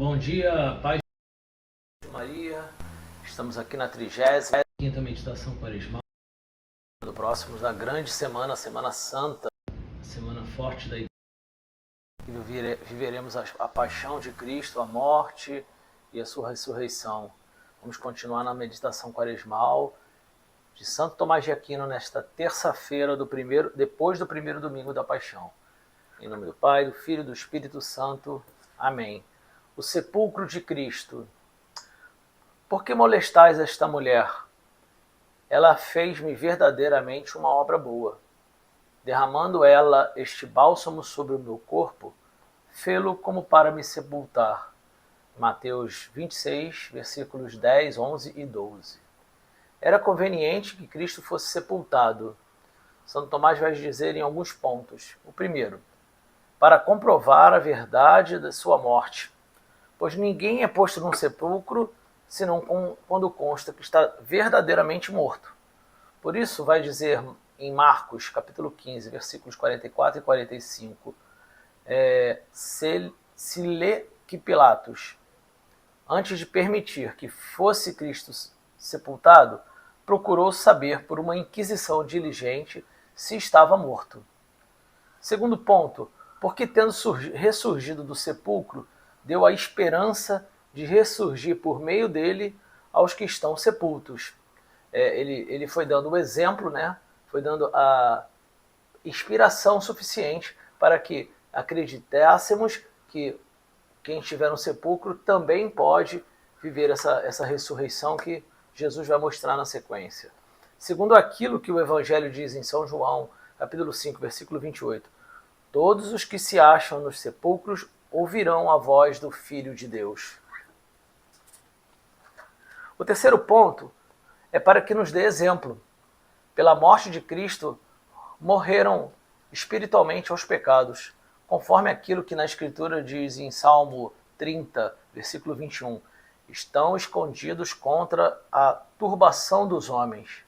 Bom dia, Pai de Maria. Estamos aqui na 35ª meditação quaresmal do próximo da grande semana, Semana Santa, a semana forte da Igreja. Viveremos a paixão de Cristo, a morte e a sua ressurreição. Vamos continuar na meditação quaresmal de Santo Tomás de Aquino nesta terça-feira depois do primeiro domingo da paixão. Em nome do Pai, do Filho e do Espírito Santo. Amém. O sepulcro de Cristo. Por que molestais esta mulher? Ela fez-me verdadeiramente uma obra boa. Derramando ela este bálsamo sobre o meu corpo, fê-lo como para me sepultar. Mateus 26, versículos 10, 11 e 12. Era conveniente que Cristo fosse sepultado. Santo Tomás vai dizer em alguns pontos. O primeiro, para comprovar a verdade da sua morte, pois ninguém é posto num sepulcro senão quando consta que está verdadeiramente morto. Por isso vai dizer em Marcos, capítulo 15, versículos 44 e 45, se lê que Pilatos, antes de permitir que fosse Cristo sepultado, procurou saber por uma inquisição diligente se estava morto. Segundo ponto, porque tendo ressurgido do sepulcro, deu a esperança de ressurgir por meio dele aos que estão sepultos. Ele foi dando o exemplo, foi dando a inspiração suficiente para que acreditássemos que quem estiver no sepulcro também pode viver essa ressurreição que Jesus vai mostrar na sequência. Segundo aquilo que o Evangelho diz em São João, capítulo 5, versículo 28, todos os que se acham nos sepulcros ouvirão a voz do Filho de Deus. O terceiro ponto é para que nos dê exemplo. Pela morte de Cristo, morreram espiritualmente aos pecados, conforme aquilo que na Escritura diz em Salmo 30, versículo 21, estão escondidos contra a turbação dos homens.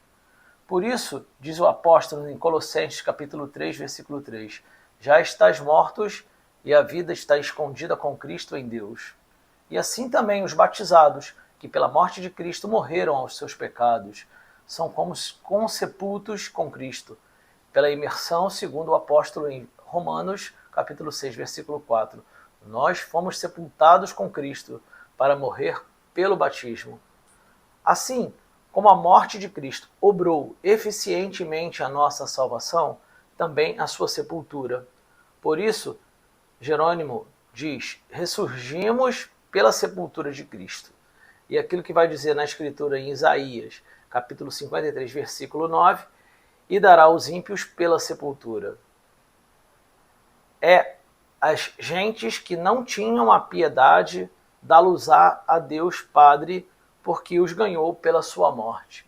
Por isso, diz o apóstolo em Colossenses capítulo 3, versículo 3, já estás mortos e a vida está escondida com Cristo em Deus. E assim também os batizados, que pela morte de Cristo morreram aos seus pecados, são como consepultos com Cristo, pela imersão, segundo o apóstolo em Romanos, capítulo 6, versículo 4. Nós fomos sepultados com Cristo para morrer pelo batismo. Assim, como a morte de Cristo obrou eficientemente a nossa salvação, também a sua sepultura. Por isso, Jerônimo diz, ressurgimos pela sepultura de Cristo. E aquilo que vai dizer na Escritura em Isaías, capítulo 53, versículo 9, e dará os ímpios pela sepultura. As gentes que não tinham a piedade dá-los-á a Deus Padre, porque os ganhou pela sua morte.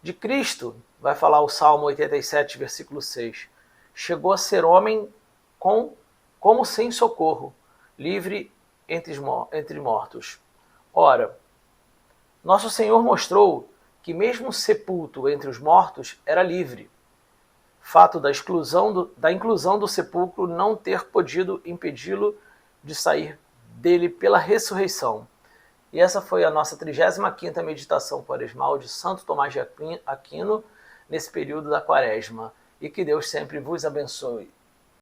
De Cristo, vai falar o Salmo 87, versículo 6, chegou a ser homem como sem socorro, livre entre mortos. Ora, nosso Senhor mostrou que mesmo sepulto entre os mortos era livre. Fato da inclusão do sepulcro não ter podido impedi-lo de sair dele pela ressurreição. E essa foi a nossa 35ª meditação quaresmal de Santo Tomás de Aquino, nesse período da quaresma. E que Deus sempre vos abençoe.